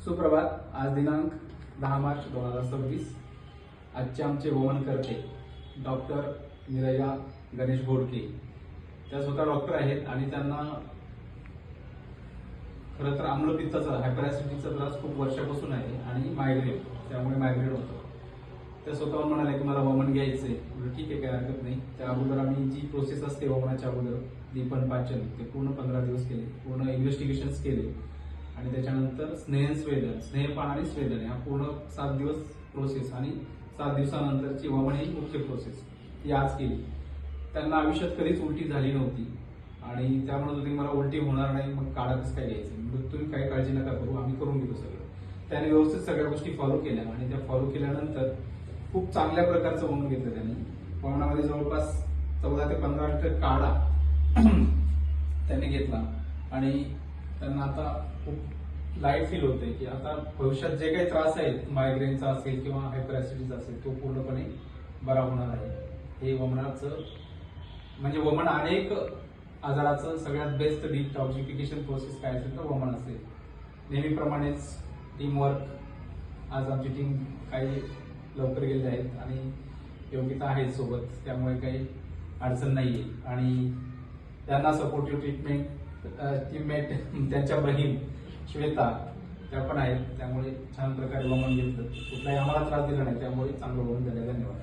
सुप्रभात. आज दिनांक 10 मार्च 2026. आजचे आमचे वमनकर्ते डॉक्टर निरया गणेश घोडके. त्या स्वतः डॉक्टर आहेत आणि त्यांना खरं तर आम्लपित्ताचा हायपरॅसिडिटीचा त्रास खूप वर्षापासून आहे आणि मायग्रेन, त्यामुळे मायग्रेन होतं. त्या स्वतःहून म्हणाले की मला वमन घ्यायचंय. ठीक आहे, काही हरकत नाही. त्या अगोदर आम्ही जी प्रोसेस असते वमनाच्या अगोदर दीपन पाचन ते पूर्ण 15 दिवस केले, पूर्ण इन्व्हेस्टिगेशन्स केले आणि त्याच्यानंतर स्नेहस्वेदन, स्नेहपान आणि स्वेदन हा पूर्ण 7 दिवस प्रोसेस आणि 7 दिवसानंतरची वमन ही मुख्य प्रोसेस ती आज केली. त्यांना आयुष्यात कधीच उलटी झाली नव्हती आणि त्यामुळे तुम्ही मला उलटी होणार नाही, मग काढा कसं काय घ्यायचं, मग तुम्ही काही काळजी नका करू, आम्ही करून घेतो सगळं. त्याने व्यवस्थित सगळ्या गोष्टी फॉलो केल्या आणि त्या फॉलो केल्यानंतर खूप चांगल्या प्रकारचं वमन घेतलं त्यांनी. वमनामध्ये जवळपास 14 ते 15 लिटर काढा त्यांनी घेतला आणि त्यांना आता खूप लाईट फील होते की आता भविष्यात जे काही त्रास आहेत, मायग्रेनचा असेल किंवा हायपरॅसिडिटीचा असेल, तो पूर्णपणे बरा होणार आहे. हे वमनाचं म्हणजे वमन अनेक आजाराचं सगळ्यात बेस्ट डिटॉक्सिफिकेशन प्रोसेस काय असेल तर वमन असेल. नेहमीप्रमाणेच टीमवर्क. आज आमची टीम काही लवकर गेले आहेत आणि योगिता आहे सोबत, त्यामुळे काही अडचण नाहीये. आणि त्यांना सपोर्टिव्ह टीममेट त्यांच्या बहीण श्वेता त्या पण आहेत, त्यामुळे छान प्रकारे वमन घेतलं. कुठलाही आम्हाला त्रास दिला नाही, त्यामुळे चांगलं वमन झालं. धन्यवाद.